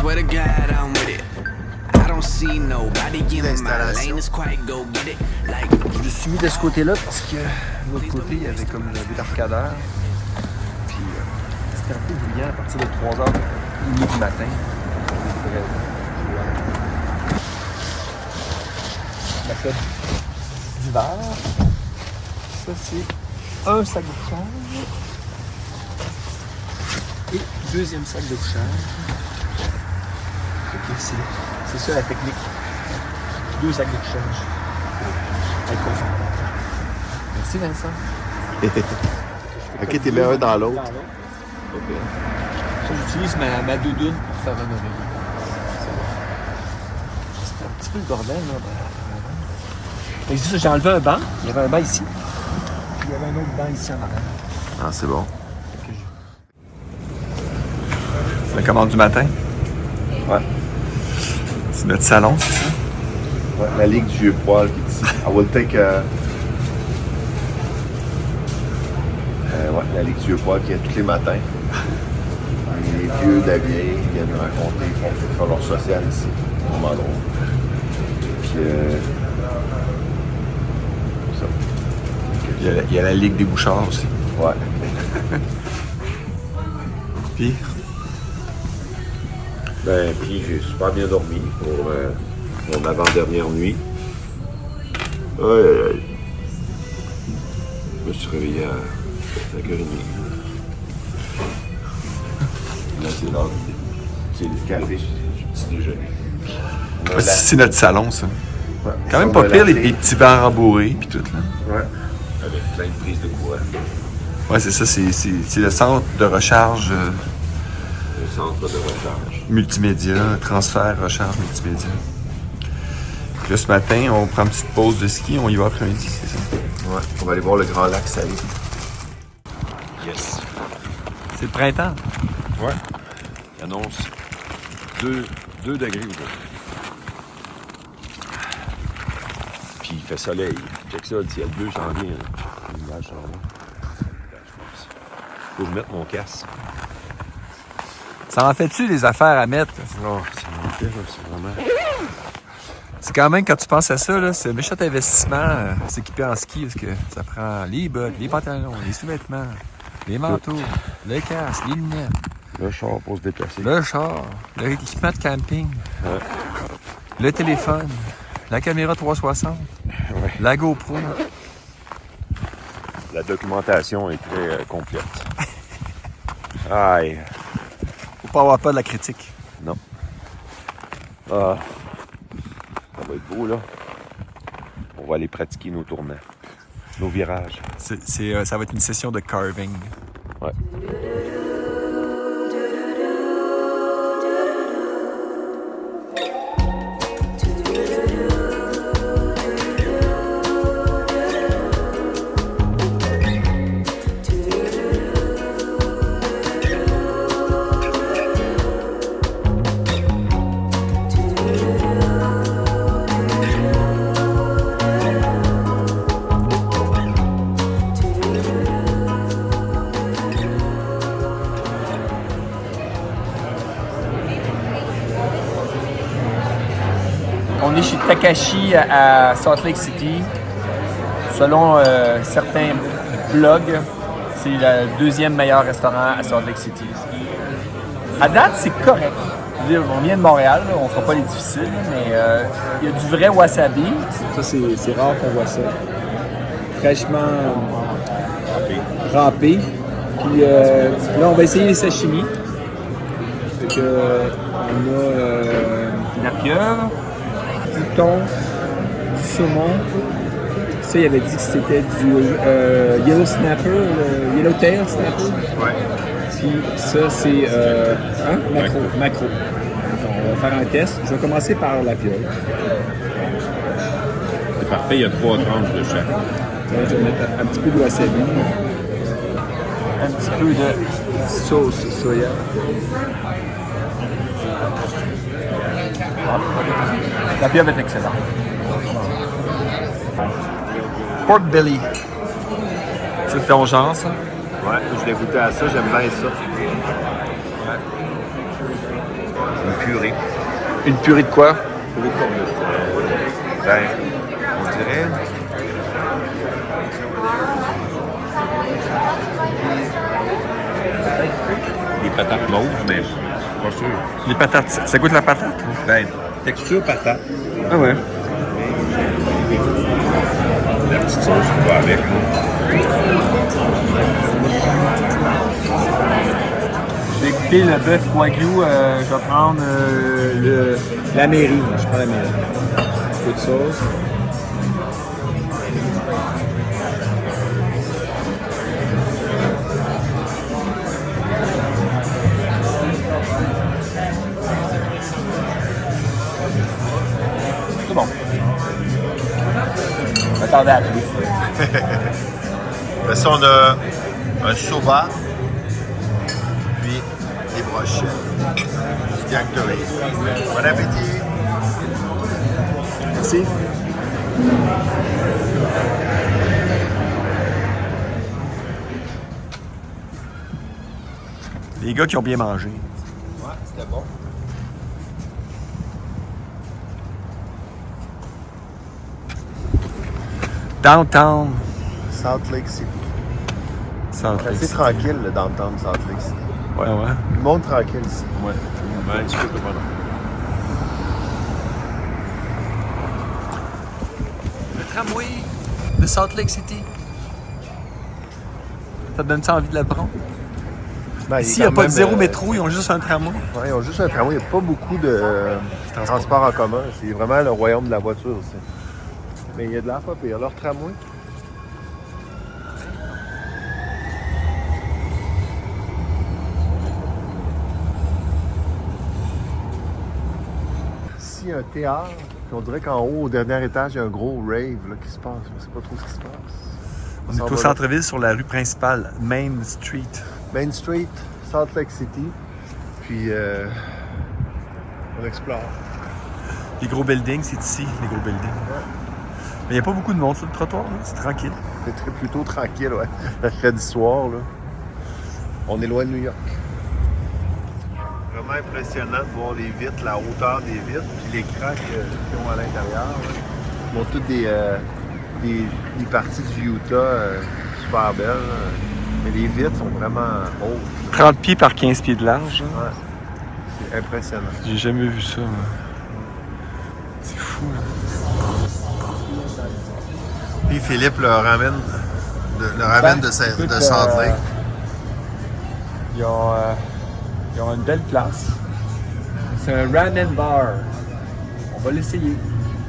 swear to God I'm with it. I don't see nobody in my lane. It's quite go get it. Like Je me suis mis de ce côté-là parce que de l'autre côté, il y avait comme le débarcadère. Puis c'était un peu bruyant à partir de 3h30 du matin. La fête d'hiver. Ça, c'est un sac de couchage. Et deuxième sac de couchage. Okay, c'est ça la technique. 2 sacs de couchage. Merci Vincent. Ok, t'es mis un dans l'autre. Okay. Ça, j'utilise ma doudoune pour faire un oreiller. C'était un petit peu le bordel, là. Mais c'est ça, j'ai enlevé un banc. Il y avait un banc ici. Puis il y avait un autre banc ici en arrière. Ah, c'est bon. La commande du matin. Ouais. C'est notre salon, c'est ça? Ouais, la ligue du vieux poil qui est ici. I will take ouais, la ligue du vieux poil qui est tous les matins. Les vieux de la vieille viennent nous raconter, ils font leur social ici, au moment drôle. Puis ça. Il y a la Ligue des bouchards aussi. Ouais. Puis? Puis j'ai super bien dormi pour mon avant-dernière nuit. Je me suis réveillé à 5h30. Là, c'est l'heure. C'est le café, c'est du petit déjeuner. C'est notre salon, ça. Ouais. Quand même pas pire, les petits bancs rembourrés puis tout, là. Ouais. Avec plein de prises de courant. Ouais, c'est ça, c'est le centre de recharge. Le centre de recharge. Multimédia, transfert, recharge, multimédia. Puis là, ce matin, on prend une petite pause de ski, on y va après-midi, c'est ça? Ouais, on va aller voir le Grand Lac Salé. Yes. C'est le printemps. Ouais. Il annonce 2 degrés aujourd'hui. Puis il fait soleil. Check ça, le ciel bleu s'en vient. Les nuages s'en vont. Faut que je mette mon casque. Ça en fait-tu des affaires à mettre? Non, c'est vraiment... C'est quand même, quand tu penses à ça, là, c'est un méchant investissement s'équiper en ski, parce que ça prend les bottes, les pantalons, les sous-vêtements, les manteaux, le casque, les lunettes. Le char pour se déplacer. Le char, l'équipement de camping, Ouais. le téléphone, la caméra 360, Ouais. la GoPro. La documentation est très complète. Aïe. Faut pas avoir peur de la critique. Non. Ah. Ça va être beau, là. On va aller pratiquer nos tournants. Nos virages. Ça va être une session de carving. Ouais. On est chez Takashi à Salt Lake City. Selon certains blogs, c'est le 2e meilleur restaurant à Salt Lake City. À date, c'est correct. Je veux dire, on vient de Montréal, là, on ne fera pas les difficiles, mais il y a du vrai wasabi. Ça, c'est rare qu'on voit ça. Fraîchement râpé. Puis là, on va essayer les sashimi. Fait que, on a la pieuvre, du thon, du saumon. Ça, il avait dit que c'était du Yellow Snapper, le Yellowtail Snapper. Ouais. Puis ça, c'est macro. Donc, on va faire un test. Je vais commencer par la pieuvre. C'est parfait, il y a 3 tranches de chaque. Là, je vais mettre un petit peu de wasabi. Un petit peu de sauce soya. La pieuvre est excellente. Pork belly. C'est ton genre, ça? Ouais, je l'ai goûté à ça, j'aime bien ça. Une purée. Une purée de quoi? Purée de cornette. Ben, on dirait... Des patates mauves, mais pas sûr. Les patates, ça goûte la patate? Ben, texture patate. Ah ouais. La petite sauce qui va avec. J'ai écouté le bœuf wagyu, je vais prendre la mairie. Je prends la mairie. Un petit peu de sauce. C'est bon. Attendez à plus. Ben, ça, on a un soba, puis des brochettes. Du Factory. Bon appétit! Merci. Les gars qui ont bien mangé. Ouais, c'était bon. Downtown. Salt Lake City. Salt Lake C'est City. tranquille, le downtown Salt Lake City. Ouais, ouais. Le monde tranquille ici. Ouais. Un petit peu comme Le tramway de Salt Lake City. Ça te donne-tu envie de le prendre? Ben, Ici, il n'y a pas de zéro métro, ils ont juste un tramway. Ouais, ils ont juste un tramway. Il n'y a pas beaucoup de transport en commun. C'est vraiment le royaume de la voiture aussi. Mais il y a de l'air pas pire. Leur tramway. Ici, il y a un théâtre. Puis on dirait qu'en haut, au dernier étage, il y a un gros rave là, qui se passe. Je ne sais pas trop ce qui se passe. On est au centre-ville sur la rue principale, Main Street. Main Street, Salt Lake City. Puis on explore. Les gros buildings, c'est ici, les gros buildings. Mais il n'y a pas beaucoup de monde sur le trottoir, là. C'est tranquille. C'est plutôt tranquille, ouais. Mercredi soir, là. On est loin de New York. Vraiment impressionnant de voir les vitres, la hauteur des vitres, puis l'écran qu'ils ont à l'intérieur. Là. Ils ont toutes des parties du Utah super belles. Là. Mais les vitres sont vraiment hautes. 30 pieds par 15 pieds de large. Hein. Ouais. C'est impressionnant. J'ai jamais vu ça. C'est fou, là. Puis Philippe le ramène de Salt Lake. Ils ont une belle place. C'est un ramen bar. On va l'essayer.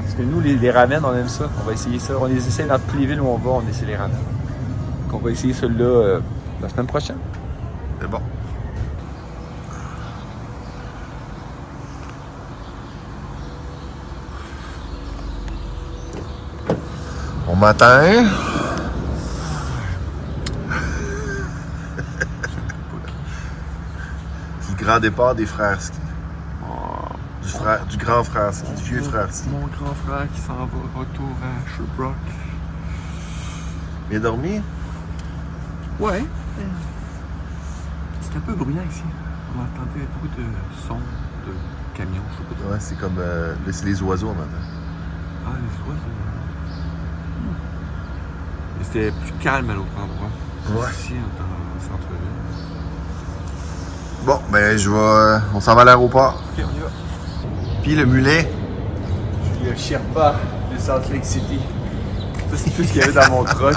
Parce que nous, les ramen, on aime ça. On va essayer ça. On les essaie dans toutes les villes où on va, on essaie les ramen. Donc on va essayer celui-là la semaine prochaine. C'est bon. Bon matin. Du grand départ des frères ski. Du grand frère ski, du vieux frère ski. Mon grand frère qui s'en va retour à Sherbrooke. Bien dormi? Ouais. C'est un peu bruyant ici. On entendait beaucoup de sons de camions, je sais pas trop. Ouais, c'est comme là, c'est les oiseaux maintenant. Ah, les oiseaux. Mais c'était plus calme à l'autre endroit. Ouais. Ici, dans le centre-ville. Bon, ben on s'en va à l'aéroport. Ok, on y va. Puis le mulet. Le Sherpa de Salt Lake City. Ça, c'est tout ce qu'il y avait dans mon truck.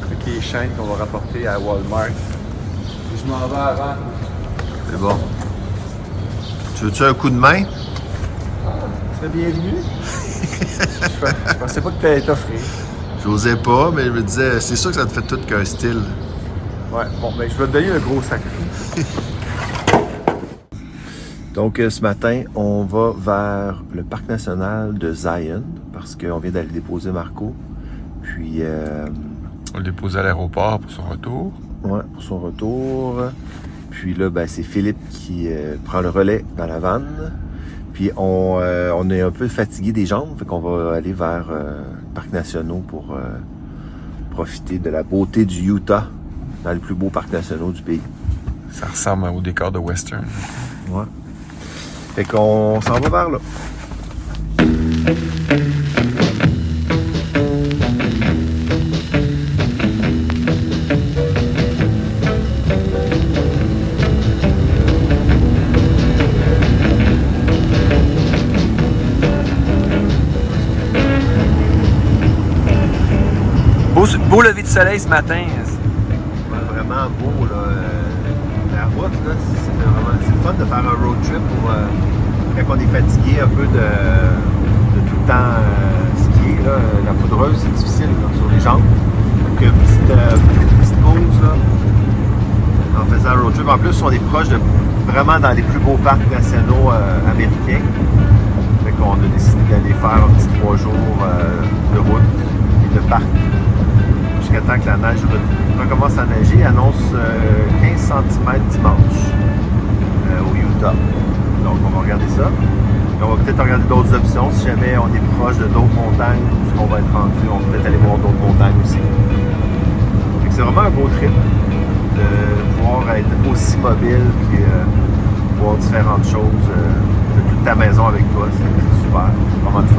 Avec les chaînes qu'on va rapporter à Walmart. Et je m'en vais avant. C'est bon. Tu veux-tu un coup de main? Tu serais bienvenu. Je pensais pas que tu allais t'offrir. J'osais pas, mais je me disais, c'est sûr que ça te fait tout qu'un style. Ouais, bon, ben je vais te donner le gros sac. Donc, ce matin, on va vers le parc national de Zion parce qu'on vient d'aller déposer Marco. Puis, On le dépose à l'aéroport pour son retour. ouais, pour son retour. Puis là, ben, c'est Philippe qui prend le relais dans la vanne. Puis, on est un peu fatigué des jambes, fait qu'on va aller vers le parc national pour profiter de la beauté du Utah dans les plus beaux parcs nationaux du pays. Ça ressemble au décor de Western. Ouais. Fait qu'on s'en va vers là. Beau lever de soleil ce matin. Ouais, vraiment beau, là. La route, là, c'est le fun de faire un road trip pour, quand on est fatigué un peu de tout le temps skier. Là. La poudreuse, c'est difficile là, sur les jambes. Donc, une petite pause là, en faisant un road trip. En plus, on est proche de vraiment dans les plus beaux parcs nationaux américains. Fait qu'on a décidé d'aller faire un petit 3 jours de route et de parc. Jusqu'à temps que la neige recommence à neiger, annonce 15 cm dimanche au Utah. Donc on va regarder ça. Et on va peut-être regarder d'autres options si jamais on est proche de d'autres montagnes où ce qu'on va être rendu, on va peut-être aller voir d'autres montagnes aussi. C'est vraiment un beau trip de pouvoir être aussi mobile et voir différentes choses de toute ta maison avec toi. C'est super, vraiment le fun.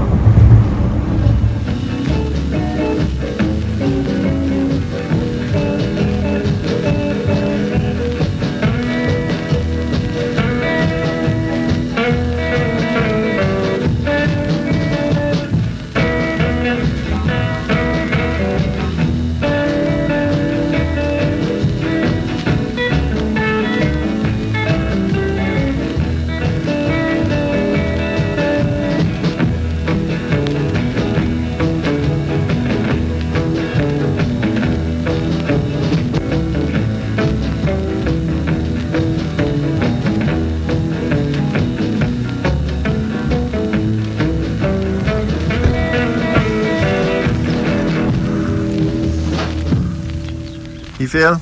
Phil?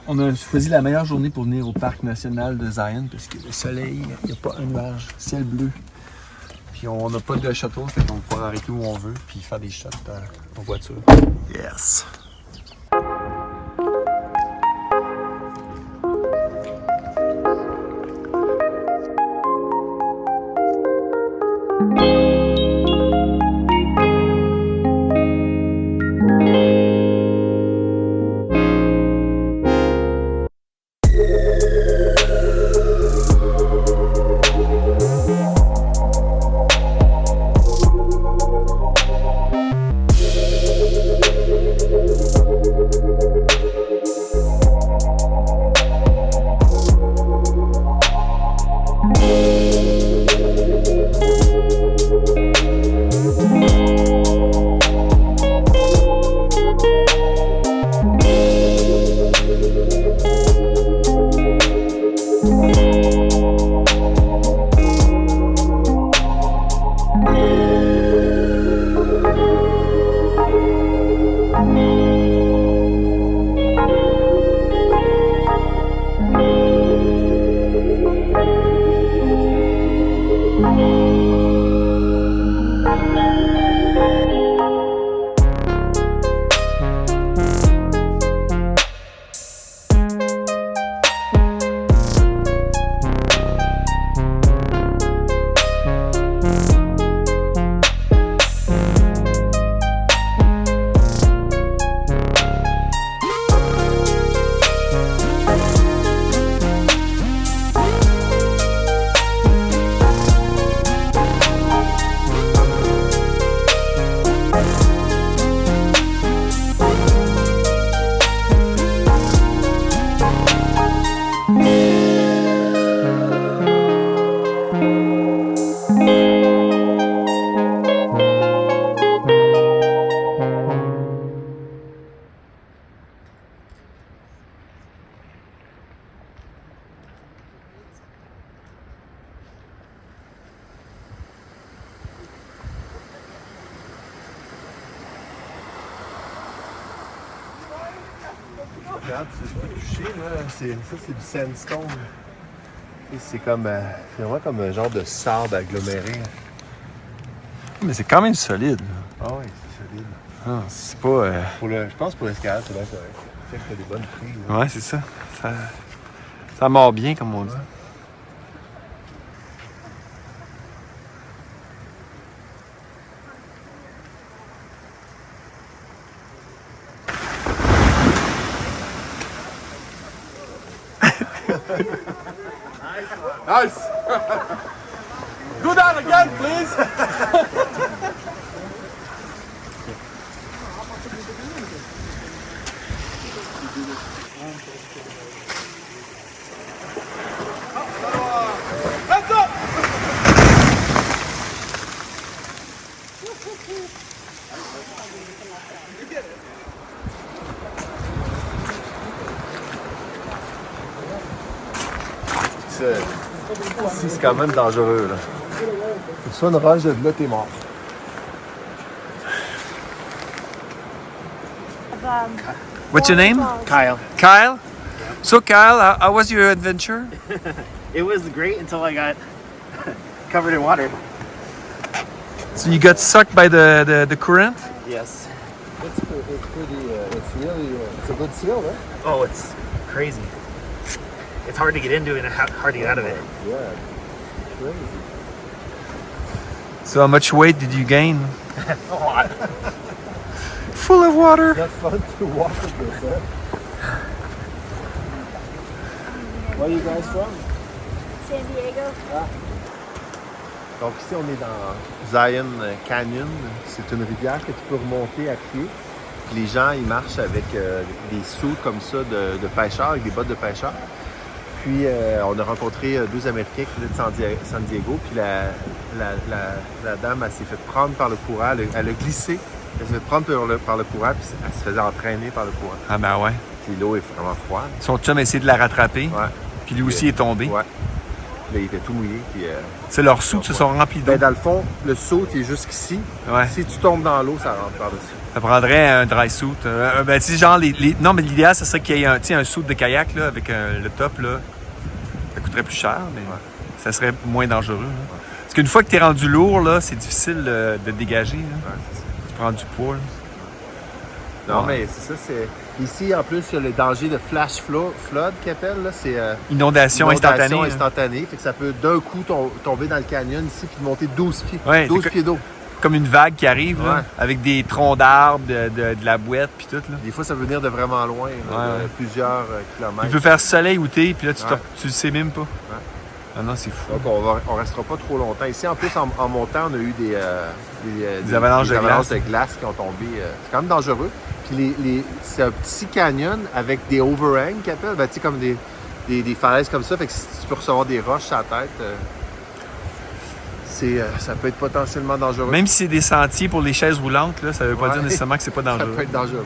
On a choisi la meilleure journée pour venir au parc national de Zion parce que le soleil, il n'y a pas un nuage, ciel bleu. Puis on n'a pas de shuttle, fait qu'on peut arrêter où on veut puis faire des shots en voiture. Yes! Regarde, c'est pas touché, là. Ça, c'est du sandstone. Et c'est comme. C'est vraiment comme un genre de sable aggloméré. Mais c'est quand même solide. Ah oui, c'est solide. Ah, c'est pas. Je pense que pour l'escalade, c'est bien correct. Ça fait que t'as des bonnes prises. Là. Ouais, c'est ça. Ça mord bien, comme on dit. Nice. Go down again, please. Hands up. Ici, c'est quand même dangereux, là. Soit une roche de là, t'es mort. What's your name? Kyle. Kyle? So Kyle, how was your adventure? It was great until I got covered in water. So you got sucked by the current? Yes. It's pretty, it's really, it's a good seal, right? Oh, it's crazy. It's hard to get into it and hard to get out of it. Yeah, crazy. So how much weight did you gain? A lot. Full of water. That's fun to walk with this, huh? Where are you guys from? San Diego. Donc ici, on est dans Zion Canyon. C'est une rivière que tu peux remonter à pied. Puis les gens, ils marchent avec des seaux comme ça de pêcheurs, avec des bottes de pêcheurs. Puis on a rencontré deux Américains qui venaient de San Diego. Puis la dame, elle s'est fait prendre par le courant. Elle a glissé. Elle s'est fait prendre par le courant. Puis elle se faisait entraîner par le courant. Ah ben ouais. Puis l'eau est vraiment froide. Son chum a essayé de la rattraper. Ouais. Puis lui aussi est tombé. Ouais. Là, il était tout mouillé. Puis, C'est leurs sous se sont remplis d'eau. ben, dans le fond, le seau, il est jusqu'ici. Ouais. Si tu tombes dans l'eau, ça rentre par-dessus. Ça prendrait un dry suit. Ben, tu sais, genre, non, mais l'idéal, ce serait qu'il y ait un suit de kayak là, avec le top. Là. Ça coûterait plus cher, mais ça serait moins dangereux. Là. Parce qu'une fois que tu es rendu lourd, là, c'est difficile de dégager. Là. Ouais, c'est ça. Tu prends du poids. Là. Non, Ouais. mais c'est ça. Ici, en plus, il y a le danger de flash flood qu'ils appellent. Là. C'est Inondation instantanée. Là. instantanée. Fait que ça peut d'un coup tomber dans le canyon ici puis monter 12 pieds. Ouais, 12 pieds d'eau. Comme une vague qui arrive, là, Ouais. avec des troncs d'arbres, de la boîte, puis tout. Là. Des fois, ça veut venir de vraiment loin, là, Ouais, de ouais. plusieurs kilomètres. Il peut faire soleil ou thé, puis là, tu Ouais. le sais même pas. Ah non, c'est fou. Donc, on restera pas trop longtemps. Ici, en plus, en montant, on a eu des avalanches de glace. de glace qui ont tombé. C'est quand même dangereux. Puis c'est un petit canyon avec des overhangs qu'ils appellent. Ben, tu sais, comme des falaises comme ça. Fait que si tu peux recevoir des roches sur la tête, ça peut être potentiellement dangereux. Même si c'est des sentiers pour les chaises roulantes, là, ça veut pas Ouais. dire nécessairement que c'est pas Ça dangereux. peut être dangereux.